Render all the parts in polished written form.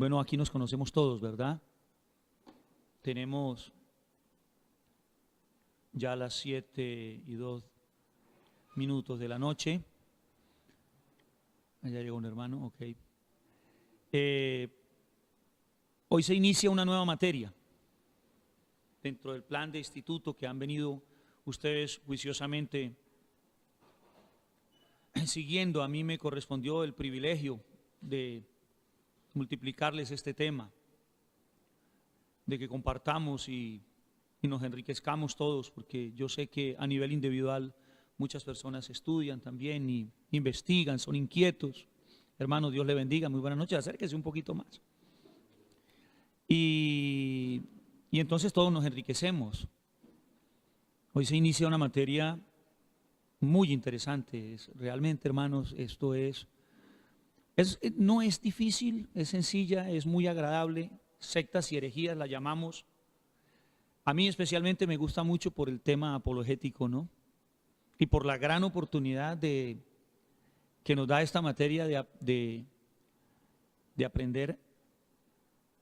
Bueno, aquí nos conocemos todos, ¿verdad? Tenemos ya las 7:02 de la noche. Allá llegó un hermano, ok. Hoy se inicia una nueva materia dentro del plan de instituto que han venido ustedes juiciosamente siguiendo. A mí me correspondió el privilegio de multiplicarles este tema, de que compartamos y nos enriquezcamos todos, porque yo sé que a nivel individual muchas personas estudian también y investigan, son inquietos. Hermano, Dios le bendiga, muy buenas noches, acérquese un poquito más. Y entonces todos nos enriquecemos. Hoy se inicia una materia muy interesante, realmente, hermanos, esto no es difícil, es sencilla, es muy agradable. Sectas y herejías la llamamos. A mí especialmente me gusta mucho por el tema apologético, ¿no? Y por la gran oportunidad que nos da esta materia de aprender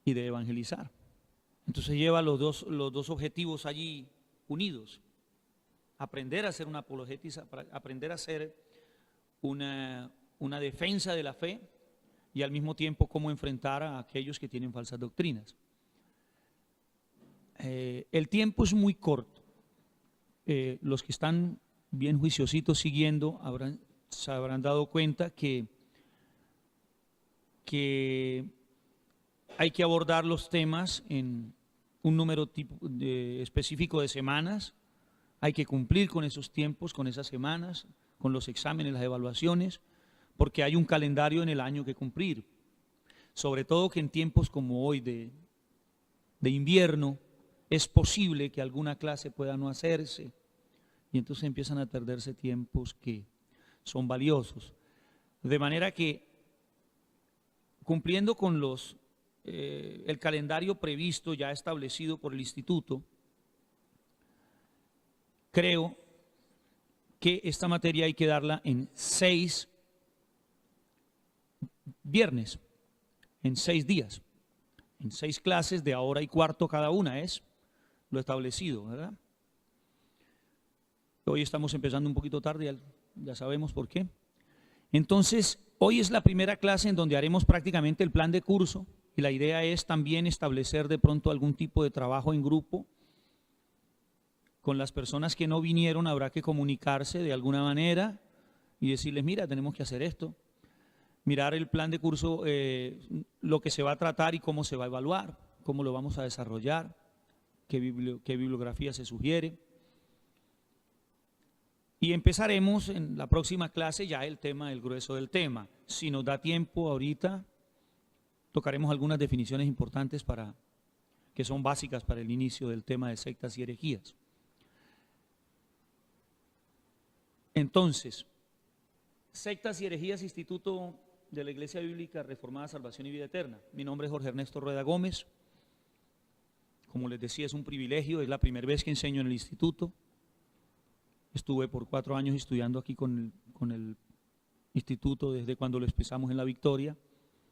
y de evangelizar. Entonces lleva los dos objetivos allí unidos: aprender a hacer una apologética, aprender a hacer una defensa de la fe, y al mismo tiempo cómo enfrentar a aquellos que tienen falsas doctrinas. El tiempo es muy corto. Los que están bien juiciositos siguiendo se habrán dado cuenta que hay que abordar los temas en un número específico de semanas. Hay que cumplir con esos tiempos, con esas semanas, con los exámenes, las evaluaciones, porque hay un calendario en el año que cumplir. Sobre todo que en tiempos como hoy de invierno es posible que alguna clase pueda no hacerse, y entonces empiezan a perderse tiempos que son valiosos. De manera que, cumpliendo con el calendario previsto ya establecido por el instituto, creo que esta materia hay que darla en 6 viernes, en 6 días, en 6 clases de 1:15 cada una, es lo establecido, ¿verdad? Hoy estamos empezando un poquito tarde, ya sabemos por qué. Entonces, hoy es la primera clase en donde haremos prácticamente el plan de curso, y la idea es también establecer de pronto algún tipo de trabajo en grupo. Con las personas que no vinieron habrá que comunicarse de alguna manera y decirles: mira, tenemos que hacer esto. Mirar el plan de curso, lo que se va a tratar y cómo se va a evaluar, cómo lo vamos a desarrollar, qué bibliografía se sugiere. Y empezaremos en la próxima clase ya el grueso del tema. Si nos da tiempo ahorita, tocaremos algunas definiciones importantes que son básicas para el inicio del tema de sectas y herejías. Entonces, sectas y herejías, Instituto de la Iglesia Bíblica Reformada Salvación y Vida Eterna. Mi nombre es Jorge Ernesto Rueda Gómez. Como les decía, es un privilegio, es la primera vez que enseño en el instituto. Estuve por 4 años estudiando aquí con el instituto desde cuando lo empezamos en La Victoria,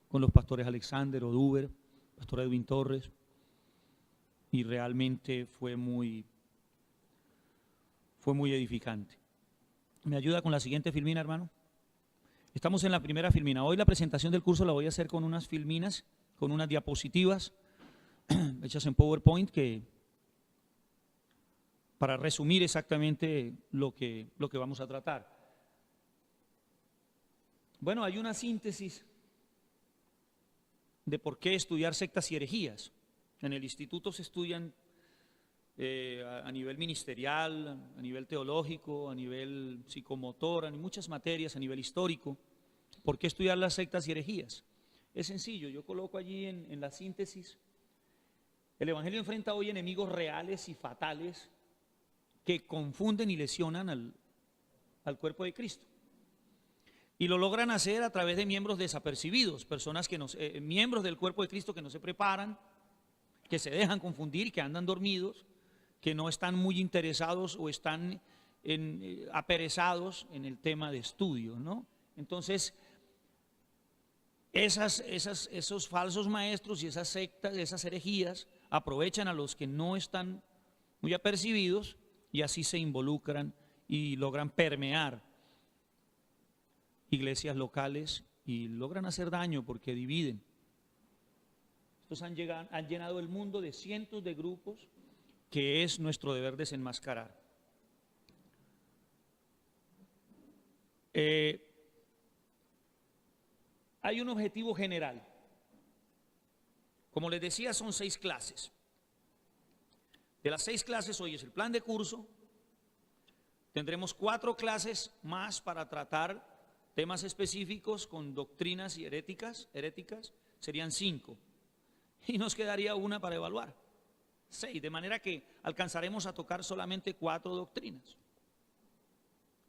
con los pastores Alexander Oduber, pastor Edwin Torres, y realmente fue muy edificante. ¿Me ayuda con la siguiente filmina, hermano? Estamos en la primera filmina. Hoy la presentación del curso la voy a hacer con unas filminas, con unas diapositivas hechas en PowerPoint, para resumir exactamente lo que vamos a tratar. Bueno, hay una síntesis de por qué estudiar sectas y herejías. En el instituto se estudian a nivel ministerial, a nivel teológico, a nivel psicomotor, en muchas materias, a nivel histórico. ¿Por qué estudiar las sectas y herejías? Es sencillo, yo coloco allí en la síntesis: el Evangelio enfrenta hoy enemigos reales y fatales que confunden y lesionan al cuerpo de Cristo. Y lo logran hacer a través de miembros desapercibidos, personas miembros del cuerpo de Cristo que no se preparan, que se dejan confundir, que andan dormidos, que no están muy interesados o están aperezados en el tema de estudio, ¿no? Entonces, esos falsos maestros y esas sectas, esas herejías, aprovechan a los que no están muy apercibidos y así se involucran y logran permear iglesias locales y logran hacer daño porque dividen. Estos han llenado el mundo de cientos de grupos que es nuestro deber desenmascarar. Hay un objetivo general. Como les decía, son 6 clases. De las 6 clases, hoy es el plan de curso. Tendremos 4 clases más para tratar temas específicos con doctrinas y heréticas, serían 5. Y nos quedaría una para evaluar, 6, de manera que alcanzaremos a tocar solamente 4 doctrinas.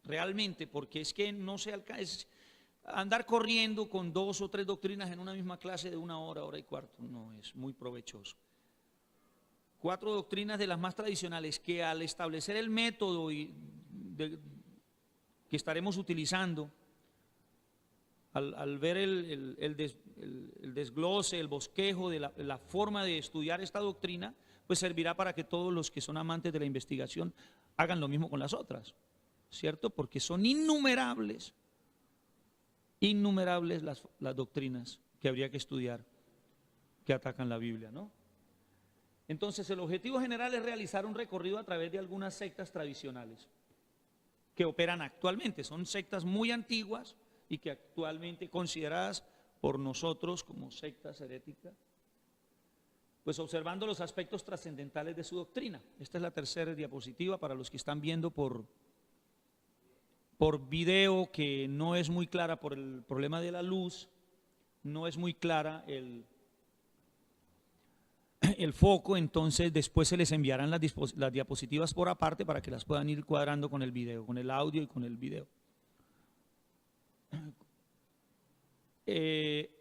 Realmente, porque es que no se alcanza, andar corriendo con 2 o 3 doctrinas en una misma clase de 1 hora, hora y cuarto, no es muy provechoso. 4 doctrinas de las más tradicionales que al establecer el método que estaremos utilizando, al ver el desglose, el bosquejo de la forma de estudiar esta doctrina, pues servirá para que todos los que son amantes de la investigación hagan lo mismo con las otras, ¿cierto? Porque son innumerables las doctrinas que habría que estudiar que atacan la Biblia, ¿no? Entonces el objetivo general es realizar un recorrido a través de algunas sectas tradicionales que operan actualmente. Son sectas muy antiguas y que actualmente consideradas por nosotros como sectas heréticas, pues observando los aspectos trascendentales de su doctrina. Esta es la tercera diapositiva para los que están viendo por video, que no es muy clara por el problema de la luz, no es muy clara el foco, entonces después se les enviarán las diapositivas por aparte para que las puedan ir cuadrando con el video, con el audio y con el video.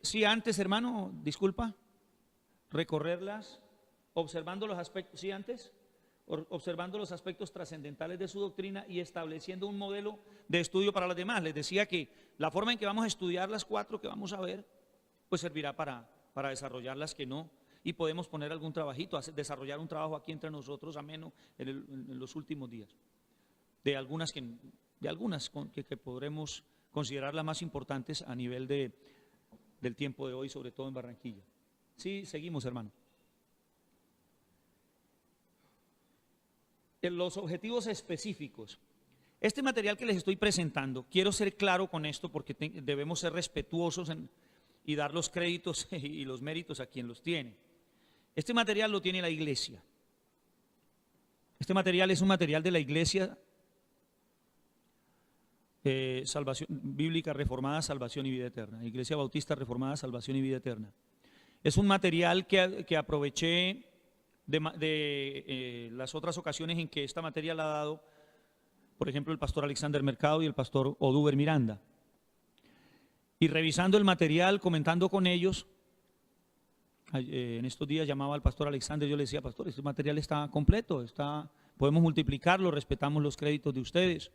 Sí, antes, hermano, disculpa, recorrerlas, observando los aspectos, sí, antes, observando los aspectos trascendentales de su doctrina y estableciendo un modelo de estudio para los demás. Les decía que la forma en que vamos a estudiar las 4 que vamos a ver, pues servirá para desarrollar las que no, y podemos poner algún trabajito, desarrollar un trabajo aquí entre nosotros ameno en los últimos días, de algunas que podremos considerar las más importantes a nivel del tiempo de hoy, sobre todo en Barranquilla. Sí, seguimos, hermano. En los objetivos específicos. Este material que les estoy presentando, quiero ser claro con esto porque debemos ser respetuosos y dar los créditos y los méritos a quien los tiene. Este material lo tiene la iglesia. Este material es un material de la iglesia Salvación Bíblica Reformada, Salvación y Vida Eterna, Iglesia Bautista Reformada, Salvación y Vida Eterna. Es un material que aproveché de las otras ocasiones en que esta materia la ha dado, por ejemplo, el pastor Alexander Mercado y el pastor Oduber Miranda. Y revisando el material, comentando con ellos, en estos días llamaba al pastor Alexander, yo le decía, pastor, este material está completo, podemos multiplicarlo, respetamos los créditos de ustedes.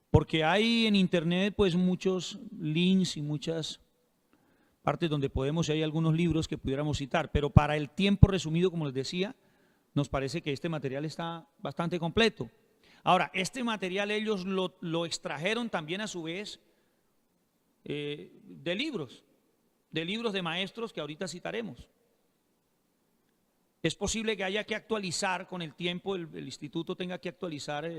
Porque hay en internet pues muchos links y muchas partes donde podemos, y hay algunos libros que pudiéramos citar, pero para el tiempo resumido, como les decía, nos parece que este material está bastante completo. Ahora, este material ellos lo extrajeron también a su vez de libros de maestros que ahorita citaremos. Es posible que haya que actualizar con el tiempo, el instituto tenga que actualizar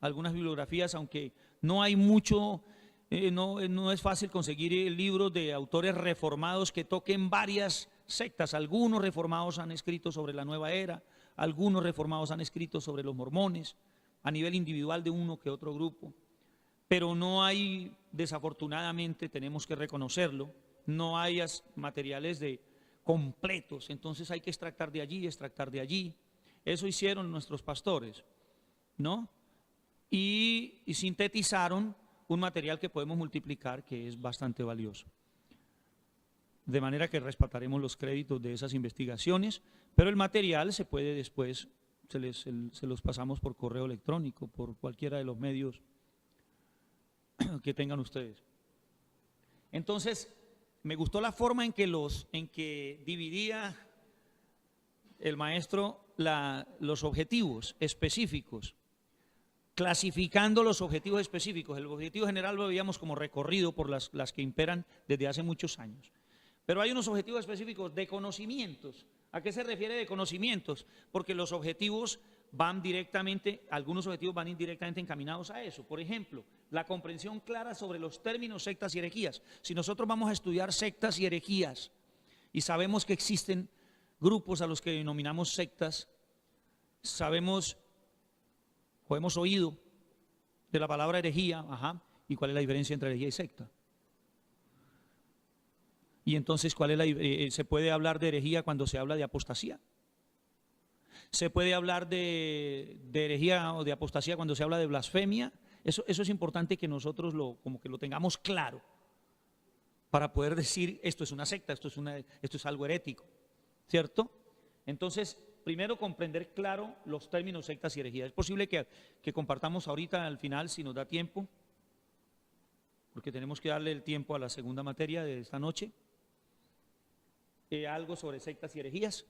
algunas bibliografías, aunque no hay mucho, no es fácil conseguir libros de autores reformados que toquen varias sectas. Algunos reformados han escrito sobre la nueva era, algunos reformados han escrito sobre los mormones, a nivel individual de uno que otro grupo, pero no hay, desafortunadamente tenemos que reconocerlo, no hay materiales completos, entonces hay que extractar de allí, extractar de allí. Eso hicieron nuestros pastores, ¿no? Y sintetizaron un material que podemos multiplicar, que es bastante valioso. De manera que respetaremos los créditos de esas investigaciones, pero el material se puede después, se los pasamos por correo electrónico, por cualquiera de los medios que tengan ustedes. Entonces, me gustó la forma en que dividía el maestro los objetivos específicos, clasificando los objetivos específicos. El objetivo general lo veíamos como recorrido por las que imperan desde hace muchos años. Pero hay unos objetivos específicos de conocimientos. ¿A qué se refiere de conocimientos? Porque los objetivos van directamente, algunos objetivos van indirectamente encaminados a eso. Por ejemplo, la comprensión clara sobre los términos sectas y herejías. Si nosotros vamos a estudiar sectas y herejías y sabemos que existen grupos a los que denominamos sectas, sabemos o hemos oído de la palabra herejía, ¿y cuál es la diferencia entre herejía y secta? Y entonces, ¿se puede hablar de herejía cuando se habla de apostasía? ¿Se puede hablar de herejía o de apostasía cuando se habla de blasfemia? Eso es importante que nosotros como que lo tengamos claro para poder decir esto es una secta, esto es algo herético, ¿cierto? Entonces, primero comprender claro los términos sectas y herejías. Es posible que compartamos ahorita al final, si nos da tiempo, porque tenemos que darle el tiempo a la segunda materia de esta noche, algo sobre sectas y herejías,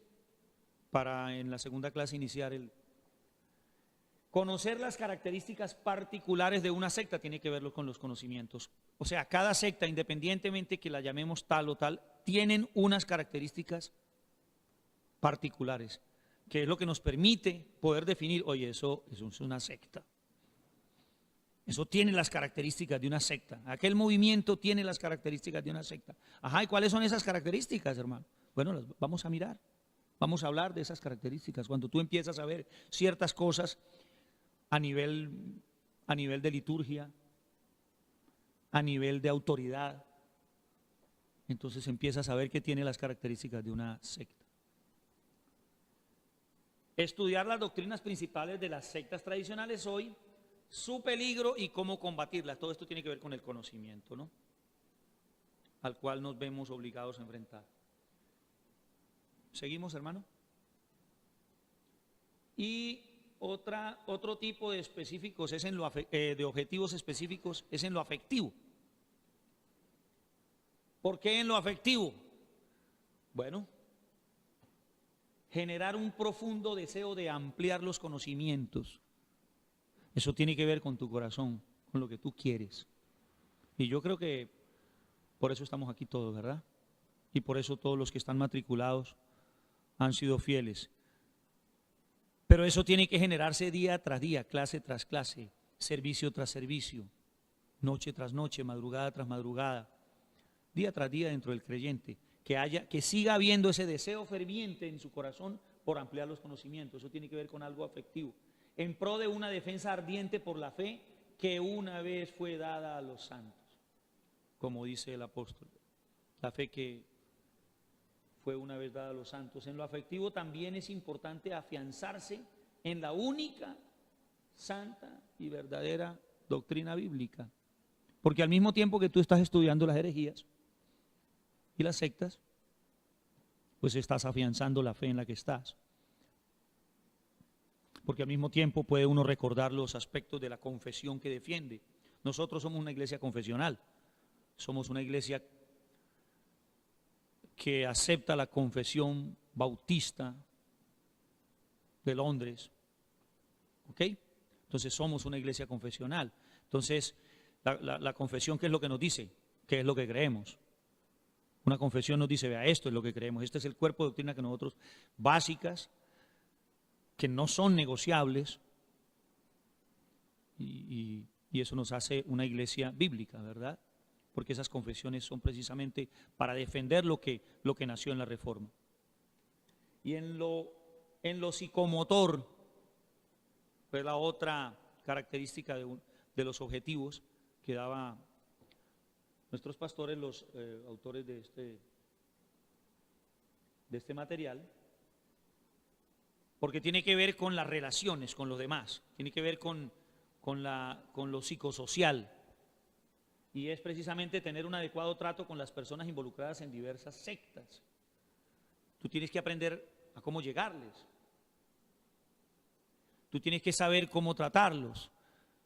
para en la segunda clase iniciar conocer las características particulares de una secta. Tiene que verlo con los conocimientos. O sea, cada secta, independientemente que la llamemos tal o tal, tienen unas características particulares, que es lo que nos permite poder definir, oye, eso es una secta. Eso tiene las características de una secta. Aquel movimiento tiene las características de una secta. ¿Y cuáles son esas características, hermano? Bueno, las vamos a mirar. Vamos a hablar de esas características. Cuando tú empiezas a ver ciertas cosas a nivel de liturgia, a nivel de autoridad, entonces empiezas a ver que tiene las características de una secta. Estudiar las doctrinas principales de las sectas tradicionales hoy, su peligro y cómo combatirlas. Todo esto tiene que ver con el conocimiento, ¿no?, al cual nos vemos obligados a enfrentar. ¿Seguimos, hermano? Y otro tipo de específicos es de objetivos específicos es en lo afectivo. ¿Por qué en lo afectivo? Bueno, generar un profundo deseo de ampliar los conocimientos. Eso tiene que ver con tu corazón, con lo que tú quieres. Y yo creo que por eso estamos aquí todos, ¿verdad? Y por eso todos los que están matriculados han sido fieles. Pero eso tiene que generarse día tras día, clase tras clase, servicio tras servicio, noche tras noche, madrugada tras madrugada, día tras día dentro del creyente, que siga habiendo ese deseo ferviente en su corazón por ampliar los conocimientos. Eso tiene que ver con algo afectivo, en pro de una defensa ardiente por la fe que una vez fue dada a los santos, como dice el apóstol, la fe que fue una vez dada a los santos. En lo afectivo también es importante afianzarse en la única, santa y verdadera doctrina bíblica, porque al mismo tiempo que tú estás estudiando las herejías y las sectas, pues estás afianzando la fe en la que estás, porque al mismo tiempo puede uno recordar los aspectos de la confesión que defiende. Nosotros somos una iglesia confesional, somos una iglesia que acepta la confesión bautista de Londres, ¿ok? Entonces somos una iglesia confesional. Entonces la confesión, ¿qué es lo que nos dice? ¿Qué es lo que creemos? Una confesión nos dice, vea, esto es lo que creemos, este es el cuerpo de doctrina que nosotros, básicas, que no son negociables, y eso nos hace una iglesia bíblica, ¿verdad? Porque esas confesiones son precisamente para defender lo que nació en la Reforma. Y en lo psicomotor, pues la otra característica de los objetivos que daba nuestros pastores, los autores de este material, porque tiene que ver con las relaciones con los demás, tiene que ver con lo psicosocial, y es precisamente tener un adecuado trato con las personas involucradas en diversas sectas. Tú tienes que aprender a cómo llegarles, tú tienes que saber cómo tratarlos,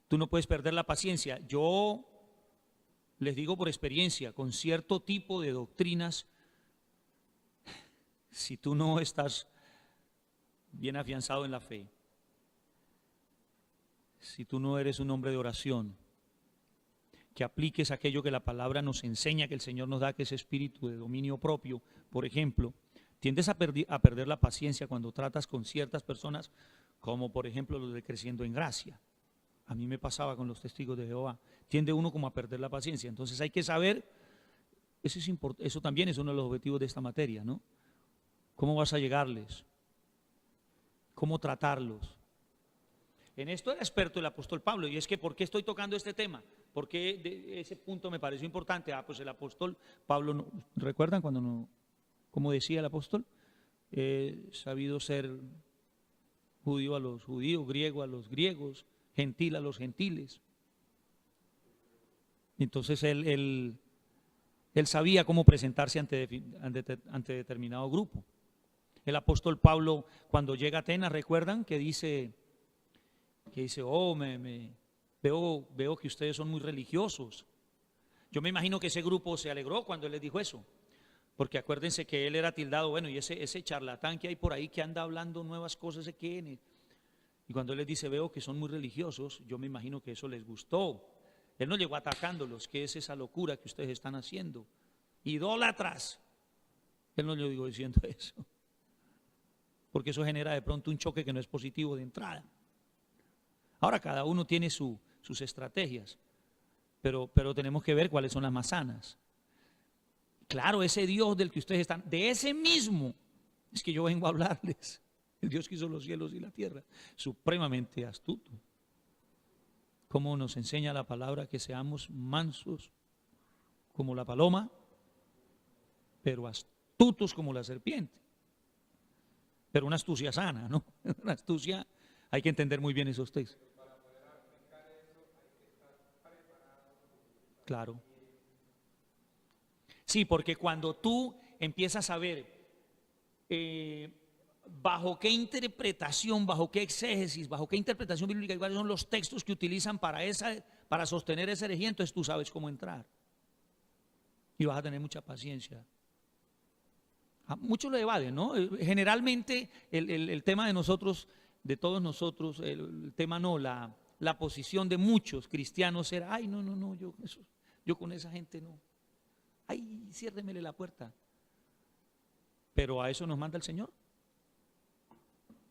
tú no puedes perder la paciencia. Yo les digo por experiencia, con cierto tipo de doctrinas, si tú no estás bien afianzado en la fe, si tú no eres un hombre de oración, que apliques aquello que la palabra nos enseña, que el Señor nos da, que es espíritu de dominio propio, por ejemplo, tiendes a perder la paciencia cuando tratas con ciertas personas, como por ejemplo los de Creciendo en Gracia. A mí me pasaba con los testigos de Jehová. Tiende uno como a perder la paciencia. Entonces hay que saber, eso también es uno de los objetivos de esta materia, ¿no? ¿Cómo vas a llegarles? ¿Cómo tratarlos? En esto era experto el apóstol Pablo, y es que ¿por qué estoy tocando este tema? Porque ese punto me pareció importante. Pues el apóstol Pablo, ¿recuerdan cuando no, como decía el apóstol? Sabido ser judío a los judíos, griego a los griegos, gentil a los gentiles. Entonces él sabía cómo presentarse ante determinado grupo. El apóstol Pablo, cuando llega a Atenas, ¿recuerdan? Que dice, oh, veo que ustedes son muy religiosos. Yo me imagino que ese grupo se alegró cuando él les dijo eso, porque acuérdense que él era tildado, bueno, y ese charlatán que hay por ahí que anda hablando nuevas cosas de quién. Y cuando él les dice, veo que son muy religiosos, yo me imagino que eso les gustó. Él no llegó atacándolos, que es esa locura que ustedes están haciendo, idólatras. Él no le llegó diciendo eso, porque eso genera de pronto un choque que no es positivo de entrada. Ahora cada uno tiene sus estrategias, pero tenemos que ver cuáles son las más sanas. Claro, ese Dios del que ustedes están, de ese mismo es que yo vengo a hablarles. El Dios que hizo los cielos y la tierra, supremamente astuto. Como nos enseña la palabra que seamos mansos como la paloma, pero astutos como la serpiente. Pero una astucia sana, ¿no? Una astucia, hay que entender muy bien esos textos. Claro. Sí, porque cuando tú empiezas a ver bajo qué interpretación, bajo qué exégesis, bajo qué interpretación bíblica, cuáles son los textos que utilizan para sostener esa herejía, entonces tú sabes cómo entrar. Y vas a tener mucha paciencia. Muchos lo evaden, ¿no? Generalmente el tema de nosotros, de todos nosotros, el tema no, la posición de muchos cristianos era, ay, no, yo con esa gente no. Ay, ciérremele la puerta. Pero a eso nos manda el Señor.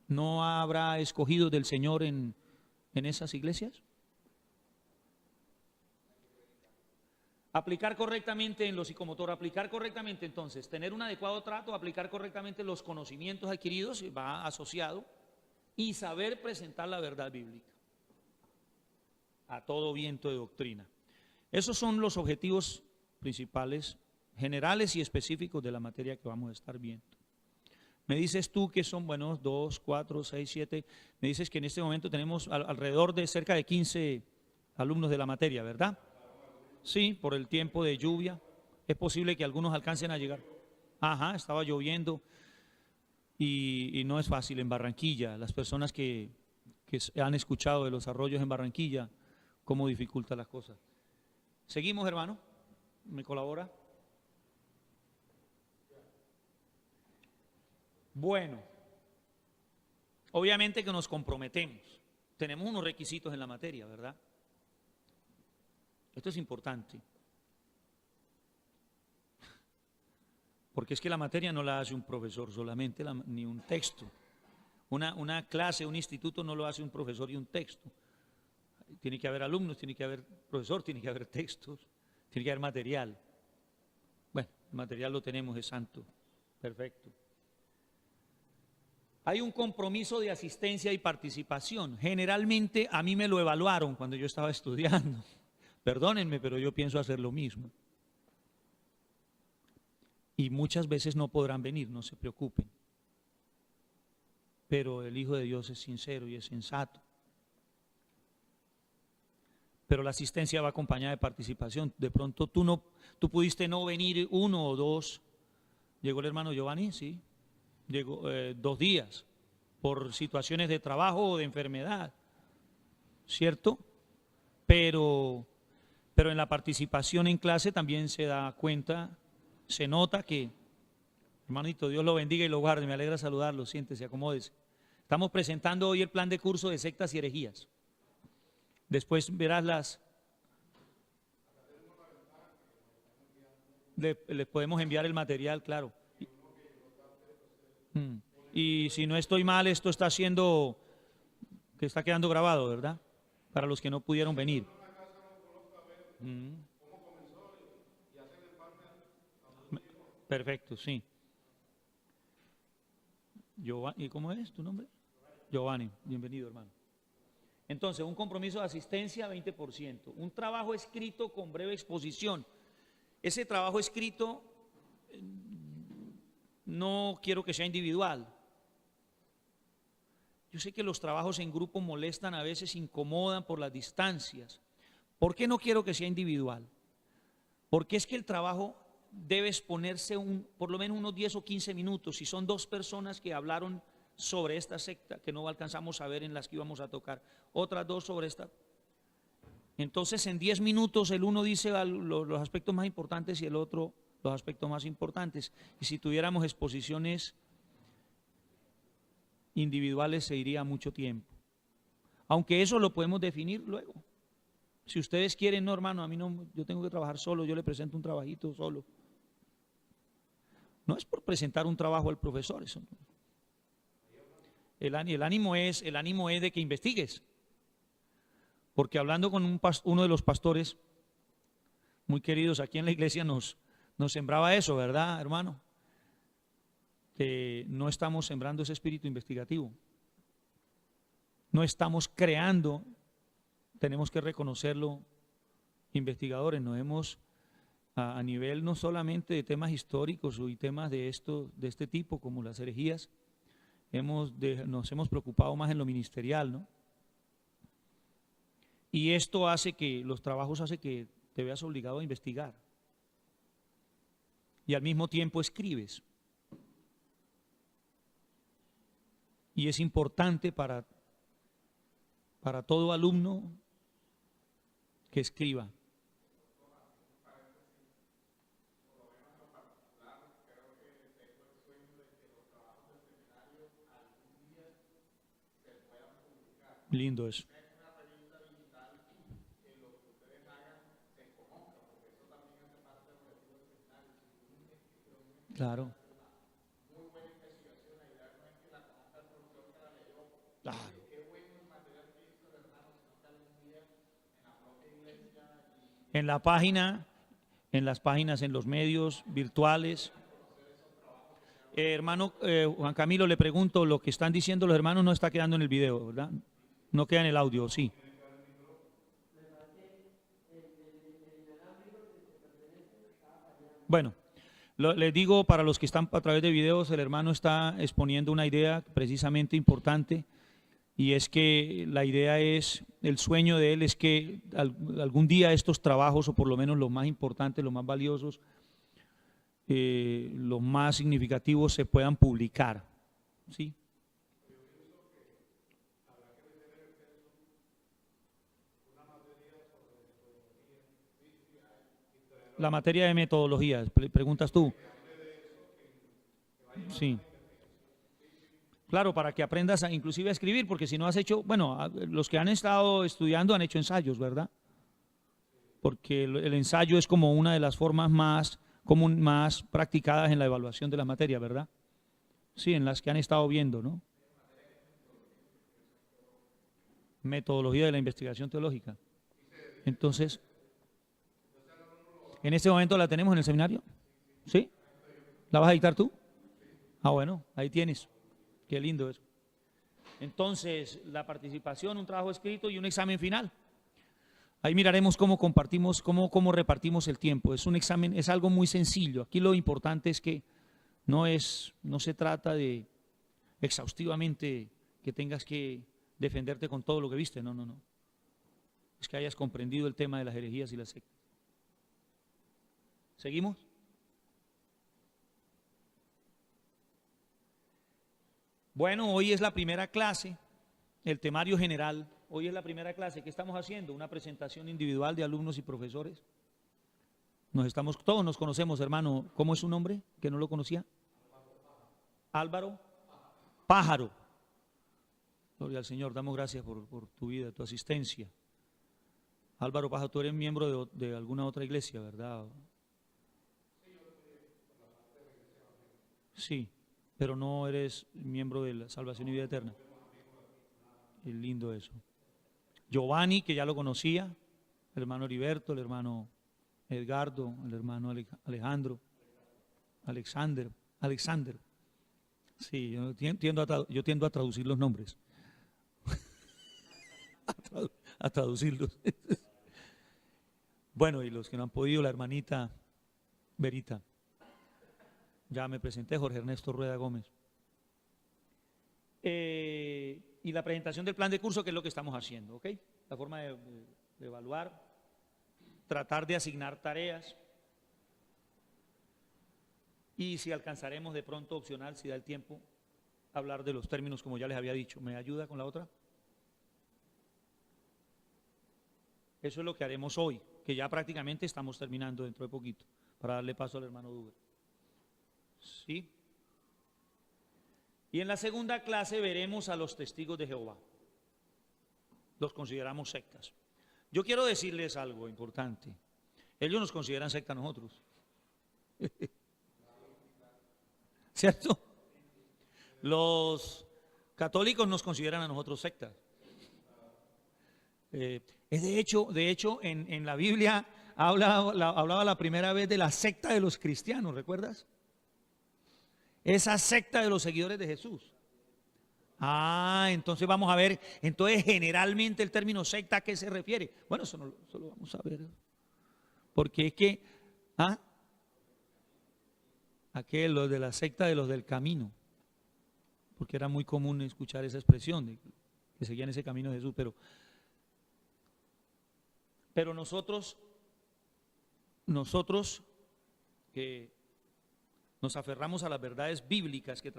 ¿No habrá escogido del Señor en esas iglesias? Aplicar correctamente en lo psicomotor, aplicar correctamente entonces, tener un adecuado trato, aplicar correctamente los conocimientos adquiridos, va asociado, y saber presentar la verdad bíblica a todo viento de doctrina. Esos son los objetivos principales, generales y específicos de la materia que vamos a estar viendo. Me dices tú que son, bueno, 2, 4, 6, 7, me dices que en este momento tenemos alrededor de cerca de 15 alumnos de la materia, ¿verdad? Sí, por el tiempo de lluvia, es posible que algunos alcancen a llegar. Ajá, estaba lloviendo y no es fácil en Barranquilla. Las personas que han escuchado de los arroyos en Barranquilla, cómo dificulta las cosas. Seguimos, hermano, ¿me colabora? Bueno, obviamente que nos comprometemos, tenemos unos requisitos en la materia, ¿verdad? Esto es importante, porque es que la materia no la hace un profesor solamente, ni un texto. Una clase, un instituto no lo hace un profesor y un texto. Tiene que haber alumnos, tiene que haber profesor, tiene que haber textos, tiene que haber material. Bueno, el material lo tenemos, es santo, perfecto. Hay un compromiso de asistencia y participación. Generalmente a mí me lo evaluaron cuando yo estaba estudiando. Perdónenme, pero yo pienso hacer lo mismo. Y muchas veces no podrán venir, no se preocupen. Pero el Hijo de Dios es sincero y es sensato. Pero la asistencia va acompañada de participación. De pronto tú pudiste no venir 1 o 2. Llegó el hermano Giovanni, sí. Llegó 2 días por situaciones de trabajo o de enfermedad, ¿cierto? Pero pero en la participación en clase también se da cuenta, se nota que, hermanito, Dios lo bendiga y lo guarde, me alegra saludarlo, siéntese, acomódese. Estamos presentando hoy el plan de curso de sectas y herejías. Después verás les podemos enviar el material, claro. Y si no estoy mal, esto está haciendo, que está quedando grabado, ¿verdad? Para los que no pudieron venir. Perfecto, sí. ¿Y cómo es tu nombre? Giovanni, bienvenido, hermano. Entonces, un compromiso de asistencia, 20%. Un trabajo escrito con breve exposición. Ese trabajo escrito no quiero que sea individual. Yo sé que los trabajos en grupo molestan, a veces incomodan por las distancias. ¿Por qué no quiero que sea individual? Porque es que el trabajo debe exponerse por lo menos unos 10 o 15 minutos. Si son dos personas que hablaron sobre esta secta, que no alcanzamos a ver en las que íbamos a tocar, otras dos sobre esta. Entonces en 10 minutos el uno dice los aspectos más importantes y el otro los aspectos más importantes. Y si tuviéramos exposiciones individuales se iría mucho tiempo. Aunque eso lo podemos definir luego. Si ustedes quieren, no, hermano, a mí no, yo tengo que trabajar solo, yo le presento un trabajito solo. No es por presentar un trabajo al profesor, eso. El ánimo es de que investigues. Porque hablando con uno de los pastores muy queridos aquí en la iglesia nos sembraba eso, ¿verdad, hermano? Que no estamos sembrando ese espíritu investigativo. No estamos creando, tenemos que reconocerlo, investigadores, nos hemos a nivel no solamente de temas históricos y temas de este tipo como las herejías, nos hemos preocupado más en lo ministerial, ¿no? Y esto hace que, los trabajos hace que te veas obligado a investigar. Y al mismo tiempo escribes. Y es importante para todo alumno que escriba. Lindo eso. Claro. Claro. En la página, en las páginas, en los medios virtuales. Hermano Juan Camilo, le pregunto, lo que están diciendo los hermanos no está quedando en el video, ¿verdad? No queda en el audio, sí. Bueno, les digo para los que están a través de videos, el hermano está exponiendo una idea precisamente importante, y es que la idea es, el sueño de él es que algún día estos trabajos, o por lo menos los más importantes, los más valiosos, los más significativos, se puedan publicar, ¿sí? La materia de metodología, preguntas tú. Sí. Claro, para que aprendas inclusive a escribir, porque si no has hecho, bueno, los que han estado estudiando han hecho ensayos, ¿verdad? Porque el ensayo es como una de las formas más practicadas en la evaluación de la materia, ¿verdad? Sí, en las que han estado viendo, ¿no? Metodología de la investigación teológica. Entonces, ¿en este momento la tenemos en el seminario? ¿Sí? ¿La vas a dictar tú? Ah, bueno, ahí tienes. Qué lindo eso. Entonces, la participación, un trabajo escrito y un examen final. Ahí miraremos cómo compartimos, cómo repartimos el tiempo. Es un examen, es algo muy sencillo. Aquí lo importante es que no se trata de exhaustivamente que tengas que defenderte con todo lo que viste. No, no, no. Es que hayas comprendido el tema de las herejías y las sectas. ¿Seguimos? Bueno, hoy es la primera clase, el temario general. Hoy es la primera clase. ¿Qué estamos haciendo? Una presentación individual de alumnos y profesores. Todos nos conocemos, hermano. ¿Cómo es su nombre? ¿Que no lo conocía? Álvaro Pájaro. Gloria al Señor, damos gracias por tu vida, tu asistencia. Álvaro Pájaro, tú eres miembro de alguna otra iglesia, ¿verdad? Sí, pero no eres miembro de la Salvación y Vida Eterna. Es lindo eso. Giovanni, que ya lo conocía, el hermano Heriberto, el hermano Edgardo, el hermano Alejandro, Alexander. Sí, yo tiendo a traducir los nombres. a traducirlos. Bueno, y los que no han podido, la hermanita Verita. Ya me presenté, Jorge Ernesto Rueda Gómez. Y la presentación del plan de curso, que es lo que estamos haciendo, ¿ok? La forma de evaluar, tratar de asignar tareas y si alcanzaremos de pronto opcional, si da el tiempo, hablar de los términos como ya les había dicho. ¿Me ayuda con la otra? Eso es lo que haremos hoy, que ya prácticamente estamos terminando dentro de poquito, para darle paso al hermano Duber. ¿Sí? Y en la segunda clase veremos a los testigos de Jehová. Los consideramos sectas. Yo quiero decirles algo importante. Ellos nos consideran secta a nosotros. ¿Cierto? Los católicos nos consideran a nosotros sectas. De hecho, en la Biblia hablaba la primera vez de la secta de los cristianos, ¿recuerdas? Esa secta de los seguidores de Jesús. Entonces vamos a ver, entonces generalmente el término secta, ¿a qué se refiere? Bueno, eso lo vamos a ver. Porque es que, los de la secta de los del camino. Porque era muy común escuchar esa expresión de que seguían ese camino de Jesús, pero nosotros que nos aferramos a las verdades bíblicas, que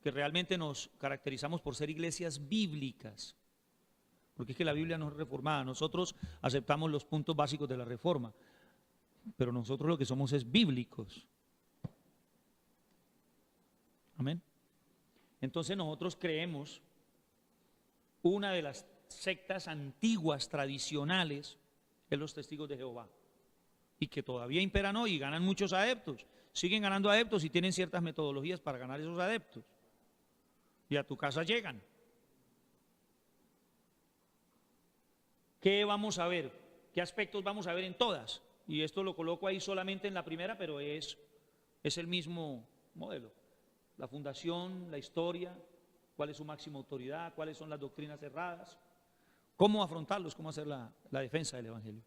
realmente nos caracterizamos por ser iglesias bíblicas, porque es que la Biblia no es reformada, nosotros aceptamos los puntos básicos de la reforma, pero nosotros lo que somos es bíblicos. Amén. Entonces nosotros creemos una de las sectas antiguas, tradicionales, es los testigos de Jehová, y que todavía imperan hoy y ganan muchos adeptos, siguen ganando adeptos y tienen ciertas metodologías para ganar esos adeptos, y a tu casa llegan. ¿Qué vamos a ver? ¿Qué aspectos vamos a ver en todas? Y esto lo coloco ahí solamente en la primera, pero es el mismo modelo. La fundación, la historia, cuál es su máxima autoridad, cuáles son las doctrinas erradas, cómo afrontarlos, cómo hacer la defensa del Evangelio.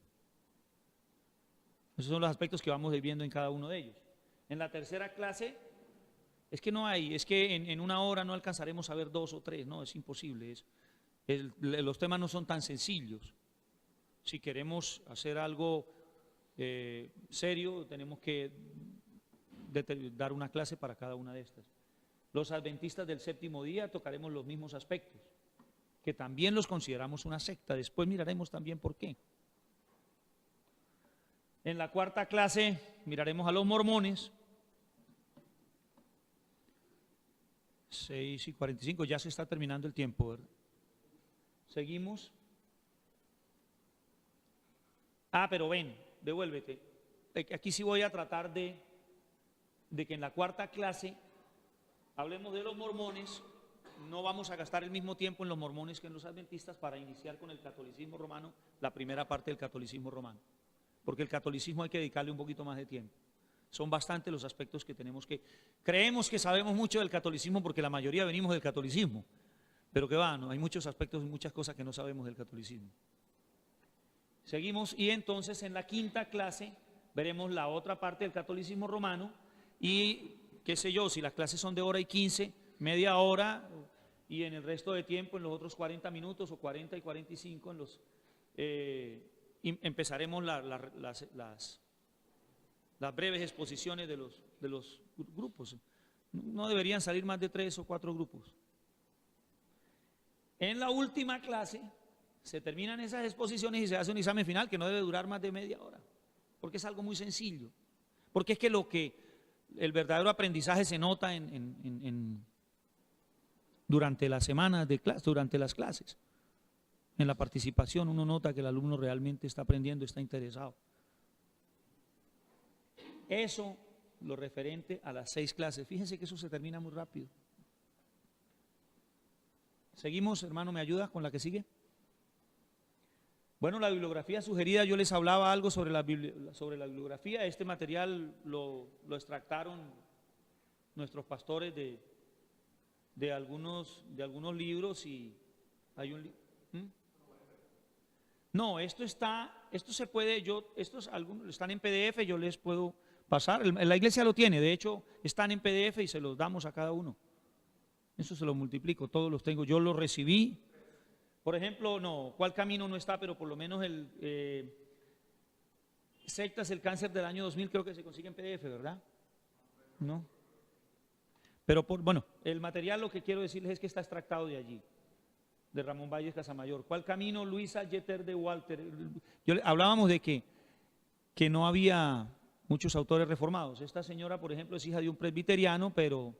Esos son los aspectos que vamos a ir viendo en cada uno de ellos. En la tercera clase, es que en una hora no alcanzaremos a ver 2 o 3, no, es imposible. Los temas no son tan sencillos. Si queremos hacer algo serio, tenemos que dar una clase para cada una de estas. Los adventistas del séptimo día tocaremos los mismos aspectos, que también los consideramos una secta. Después miraremos también por qué. En la cuarta clase miraremos a los mormones. 6:45, ya se está terminando el tiempo, ¿verdad? Seguimos. Pero ven, devuélvete. Aquí sí voy a tratar de que en la cuarta clase hablemos de los mormones. No vamos a gastar el mismo tiempo en los mormones que en los adventistas para iniciar con el catolicismo romano, la primera parte del catolicismo romano. Porque el catolicismo hay que dedicarle un poquito más de tiempo. Son bastantes los aspectos que creemos que sabemos mucho del catolicismo porque la mayoría venimos del catolicismo, pero que no, hay muchos aspectos y muchas cosas que no sabemos del catolicismo. Seguimos y entonces en la quinta clase veremos la otra parte del catolicismo romano y qué sé yo, si las clases son de 1:15, media hora y en el resto de tiempo, en los otros 40 minutos o 40 y 45, empezaremos las breves exposiciones de los grupos. No deberían salir más de 3 o 4 grupos. En la última clase Se terminan esas exposiciones y se hace un examen final que no debe durar más de media hora, porque es algo muy sencillo. Porque es que el verdadero aprendizaje se nota durante las semanas de clase, durante las clases. En la participación uno nota que el alumno realmente está aprendiendo, está interesado. Eso, lo referente a las 6 clases. Fíjense que eso se termina muy rápido. Seguimos, hermano, ¿me ayuda con la que sigue? Bueno, la bibliografía sugerida, yo les hablaba algo sobre la bibliografía. Este material lo extractaron nuestros pastores de algunos libros y hay un No, estos se puede, estos algunos están en PDF, yo les puedo pasar. La iglesia lo tiene, de hecho, están en PDF y se los damos a cada uno. Eso se lo multiplico, todos los tengo, yo los recibí. Por ejemplo, no, ¿cuál camino no está? Pero por lo menos Sectas el cáncer del año 2000 creo que se consigue en PDF, ¿verdad? No. Pero bueno, el material lo que quiero decirles es que está extractado de allí, de Ramón Valles Casamayor. ¿Cuál camino? Luisa Jeter de Walter. Hablábamos de que no había muchos autores reformados. Esta señora, por ejemplo, es hija de un presbiteriano, pero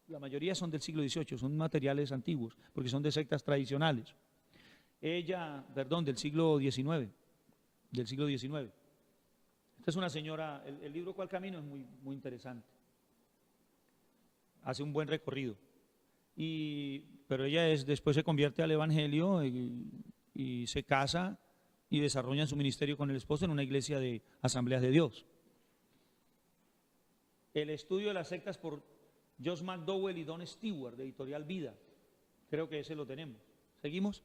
la mayoría son del siglo XVIII, son materiales antiguos, porque son de sectas tradicionales. Ella, perdón, del siglo XIX. Esta es una señora, el libro ¿Cuál camino? Es muy interesante. Hace un buen recorrido. Pero ella después se convierte al evangelio y se casa y desarrolla su ministerio con el esposo en una iglesia de Asambleas de Dios. El estudio de las sectas por Josh McDowell y Don Stewart, de Editorial Vida. Creo que ese lo tenemos. ¿Seguimos?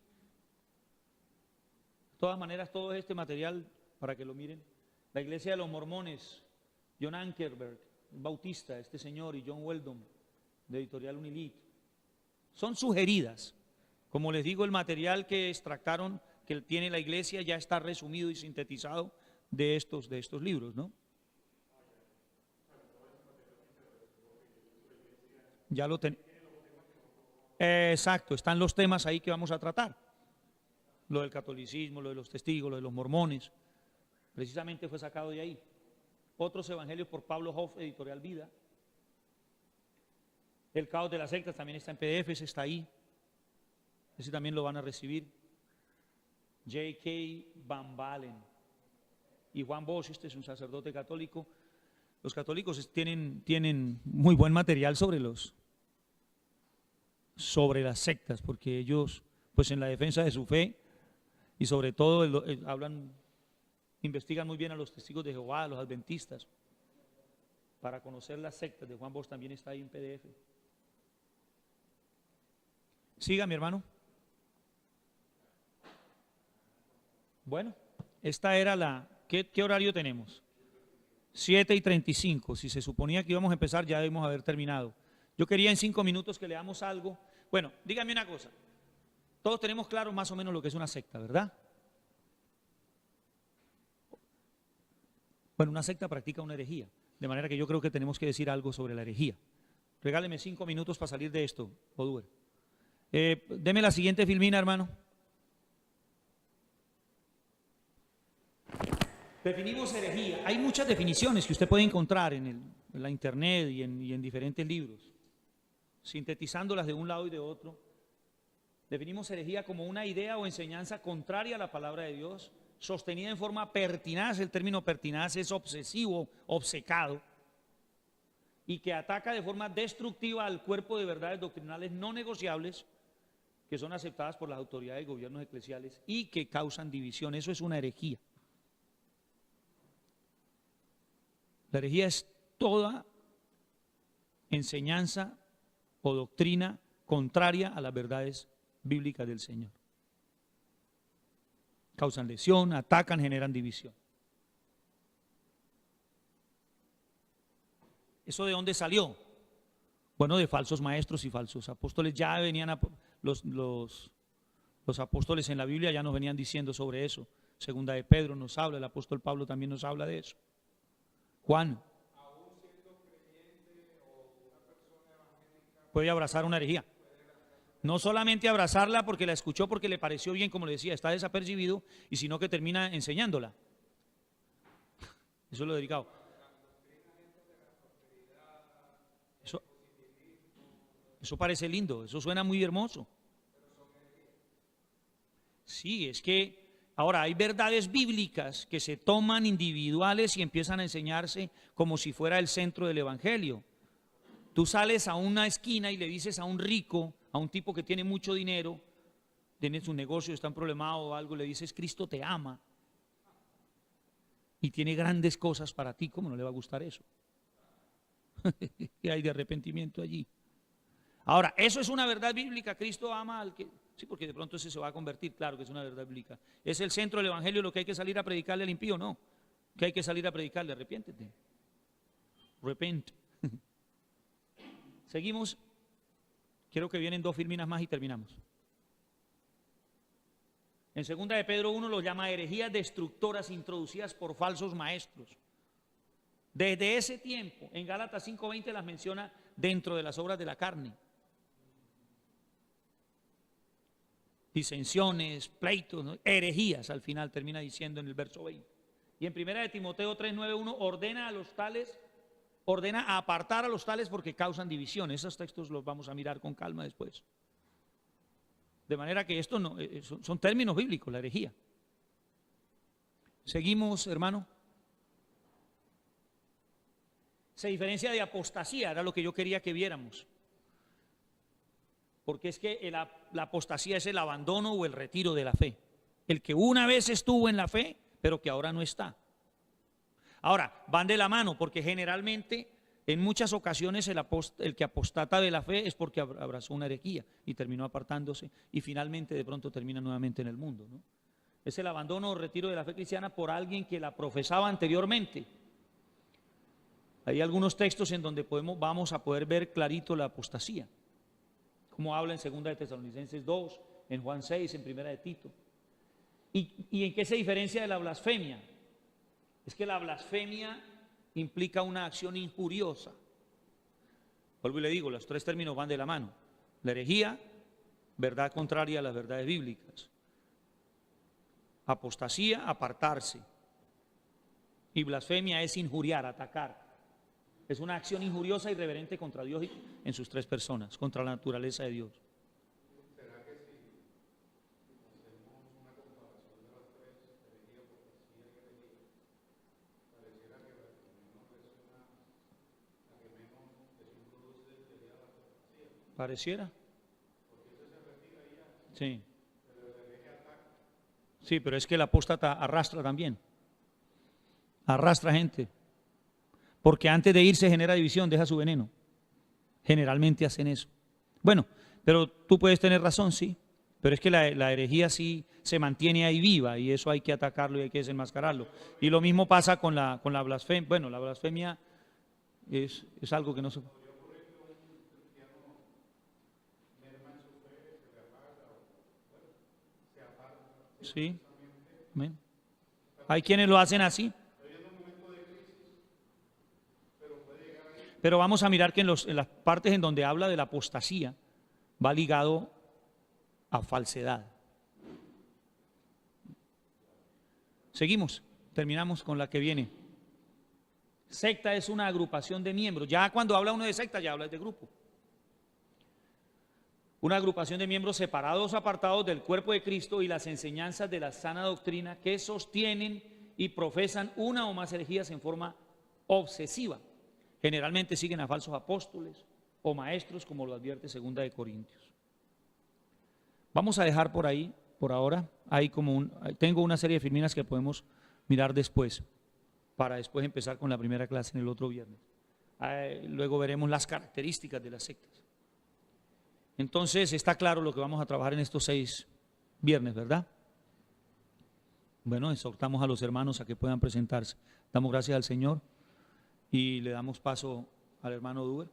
De todas maneras, todo este material, para que lo miren. La Iglesia de los Mormones, John Ankerberg, Bautista, este señor, y John Weldon, de Editorial Unilit. Son sugeridas. Como les digo, el material que extractaron, que tiene la Iglesia, ya está resumido y sintetizado de estos libros, ¿no? Ya lo tenemos. Exacto, están los temas ahí que vamos a tratar. Lo del catolicismo, lo de los testigos, lo de los mormones. Precisamente fue sacado de ahí. Otros evangelios por Pablo Hoff, Editorial Vida. El caos de las sectas también está en PDF, ese está ahí. Ese también lo van a recibir. J.K. Van Balen y Juan Bosch, este es un sacerdote católico. Los católicos tienen muy buen material sobre las sectas, porque ellos, pues en la defensa de su fe y sobre todo investigan muy bien a los testigos de Jehová, a los adventistas, para conocer las sectas. De Juan Bosch también está ahí en PDF. Siga, mi hermano. Bueno, esta era ¿qué horario tenemos? 7:35, si se suponía que íbamos a empezar ya debemos haber terminado. Yo quería en 5 minutos que leamos algo. Bueno, dígame una cosa, todos tenemos claro más o menos lo que es una secta, ¿verdad? Bueno, una secta practica una herejía, de manera que yo creo que tenemos que decir algo sobre la herejía. Regáleme 5 minutos para salir de esto, Oduber. Deme la siguiente filmina, hermano. Definimos herejía. Hay muchas definiciones que usted puede encontrar en la internet y en diferentes libros, sintetizándolas de un lado y de otro. Definimos herejía como una idea o enseñanza contraria a la palabra de Dios, sostenida en forma pertinaz. El término pertinaz es obsesivo, obcecado, y que ataca de forma destructiva al cuerpo de verdades doctrinales no negociables que son aceptadas por las autoridades y gobiernos eclesiales y que causan división. Eso es una herejía. La herejía es toda enseñanza o doctrina contraria a las verdades bíblicas del Señor. Causan lesión, atacan, generan división. ¿Eso de dónde salió? Bueno, de falsos maestros y falsos apóstoles. Ya venían los apóstoles en la Biblia ya nos venían diciendo sobre eso. Segunda de Pedro nos habla, el apóstol Pablo también nos habla de eso. Juan. Puede abrazar una herejía. No solamente abrazarla porque la escuchó, porque le pareció bien, como le decía, está desapercibido, y sino que termina enseñándola. Eso es lo delicado. Eso parece lindo, eso suena muy hermoso. Sí, es que ahora hay verdades bíblicas que se toman individuales y empiezan a enseñarse como si fuera el centro del evangelio. Tú sales a una esquina y le dices a un rico, a un tipo que tiene mucho dinero, tiene su negocio, está en problemado o algo, le dices, Cristo te ama y tiene grandes cosas para ti. ¿Cómo no le va a gustar eso? ¿Qué hay de arrepentimiento allí? Ahora, eso es una verdad bíblica. Cristo ama al que... Sí, porque de pronto ese se va a convertir, claro que es una verdad bíblica. ¿Es el centro del evangelio lo que hay que salir a predicarle al impío? No. ¿Qué hay que salir a predicarle? Arrepiéntete. Repent. Seguimos. Quiero que vienen 2 filminas más y terminamos. En 2 de Pedro 1 lo llama herejías destructoras introducidas por falsos maestros. Desde ese tiempo, en Gálatas 5:20 las menciona dentro de las obras de la carne. Disensiones, pleitos, ¿no? Herejías al final termina diciendo en el verso 20. Y en 1 de Timoteo 3:9:1 ordena a apartar a los tales porque causan división. Esos textos los vamos a mirar con calma después. De manera que esto no, son términos bíblicos, la herejía. Seguimos, hermano. Se diferencia de apostasía, era lo que yo quería que viéramos. Porque es que la apostasía es el abandono o el retiro de la fe. El que una vez estuvo en la fe, pero que ahora no está. Ahora, van de la mano, porque generalmente, en muchas ocasiones, el que apostata de la fe es porque abrazó una herejía y terminó apartándose y finalmente de pronto termina nuevamente en el mundo, ¿no? Es el abandono o retiro de la fe cristiana por alguien que la profesaba anteriormente. Hay algunos textos en donde vamos a poder ver clarito la apostasía. Como habla en 2 de Tesalonicenses 2, en Juan 6, en 1 de Tito. ¿Y en qué se diferencia de la blasfemia? Es que la blasfemia implica una acción injuriosa. Vuelvo y le digo, los 3 términos van de la mano. La herejía, verdad contraria a las verdades bíblicas. Apostasía, apartarse. Y blasfemia es injuriar, atacar. Es una acción injuriosa y irreverente contra Dios en sus 3 personas, contra la naturaleza de Dios. ¿Será que si hacemos una comparación de las 3, herejía, apostasía y herejía, pareciera que la que menos lesiona, la que menos desintroduce sería la apostasía? ¿Pareciera? Porque ese se retira y ya. Sí. Pero el hereje ataca. Sí, pero es que el apóstata arrastra también. Arrastra gente. Porque antes de irse genera división, deja su veneno. Generalmente hacen eso. Bueno, pero tú puedes tener razón, sí. Pero es que la herejía sí se mantiene ahí viva y eso hay que atacarlo y hay que desenmascararlo. Y lo mismo pasa con la blasfemia. Bueno, la blasfemia es algo que no se... Sí. Amén. Hay quienes lo hacen así. Pero vamos a mirar que en las partes en donde habla de la apostasía va ligado a falsedad. Seguimos, terminamos con la que viene. Secta es una agrupación de miembros. Ya cuando habla uno de secta ya habla de grupo. Una agrupación de miembros separados, apartados del cuerpo de Cristo y las enseñanzas de la sana doctrina que sostienen y profesan una o más herejías en forma obsesiva. Generalmente siguen a falsos apóstoles o maestros, como lo advierte 2 de Corintios. Vamos a dejar por ahí, por ahora. Tengo una serie de filminas que podemos mirar después, para después empezar con la primera clase en el otro viernes. Luego veremos las características de las sectas. Entonces está claro lo que vamos a trabajar en estos 6 viernes, ¿verdad? Bueno, exhortamos a los hermanos a que puedan presentarse. Damos gracias al Señor. Y le damos paso al hermano Duber.